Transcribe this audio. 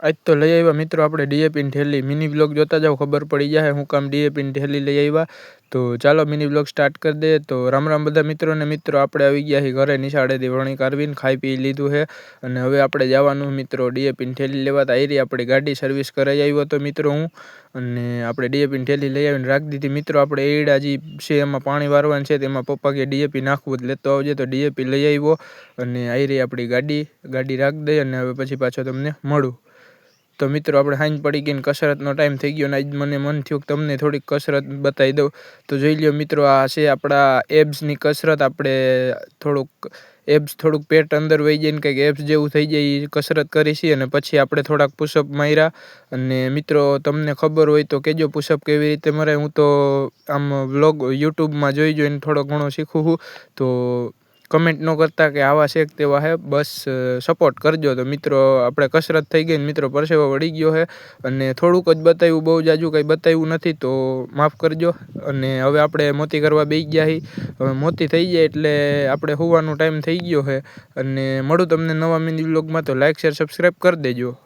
આજ તો લઈ આવ્યા મિત્રો આપણે ડીએપીની થેલી. મિની બ્લોગ જોતા જાઓ, ખબર પડી જાય હું કામ ડીએપીની થેલી લઈ આવ્યા. તો ચાલો મિની બ્લોગ સ્ટાર્ટ કરી દે. તો રામ રામ બધા મિત્રોને. મિત્રો આપણે આવી ગયા છીએ ઘરે નિશાળેથી વણી કાઢવીને ખાઈ પી લીધું છે. અને હવે આપણે જવાનું મિત્રો ડીએપીની થેલી લેવા. તો આયરી આપણી ગાડી સર્વિસ કરાવી આવ્યો હતો મિત્રો હું. અને આપણે ડીએપીની થેલી લઈ આવીને રાખી દીધી. મિત્રો આપણે એડા જે છે એમાં પાણી વારવાનું છે, તેમાં પપ્પા કે ડીએપી નાખવું જ લેતો આવજે. તો ડીએપી લઈ આવ્યો અને આયરી આપણી ગાડી રાખી દઈ અને હવે પછી પાછો તમને મળું. તો મિત્રો આપણે સાંજ પડી ગઈ ને કસરતનો ટાઈમ થઈ ગયો ને આજ મને મન થયું કે તમને થોડીક કસરત બતાવી દઉં. તો જોઈ લ્યો મિત્રો, આ છે આપણા એબ્સની કસરત. આપણે થોડુંક પેટ અંદર વહી જાય ને કંઈક એબ્સ જેવું થઈ જાય એ કસરત કરી છે. અને પછી આપણે થોડાક પુશઅપ માર્યા. અને મિત્રો તમને ખબર હોય તો કહેજો પુશઅપ કેવી રીતે મરાય. હું તો આમ વ્લોગ યુટ્યુબમાં જોઈને થોડો ઘણો શીખું છું. તો કમેન્ટ ન કરતા કે આવા છે કે તેવા છે, બસ સપોર્ટ કરજો. તો મિત્રો આપણે કસરત થઈ ગઈ ને મિત્રો પરસેવો વળી ગયો છે. અને થોડુંક જ બતાવ્યું, બહુ જાજુ કંઈ બતાવ્યું નથી તો માફ કરજો. અને હવે આપણે મોતી કરવા બેસી ગયા છીએ. હવે મોતી થઈ જાય એટલે આપણે સુવાનો ટાઈમ થઈ ગયો છે. અને મળું તમને નવા મિની વ્લોગમાં. તો લાઈક શેર સબસ્ક્રાઈબ કરી દેજો.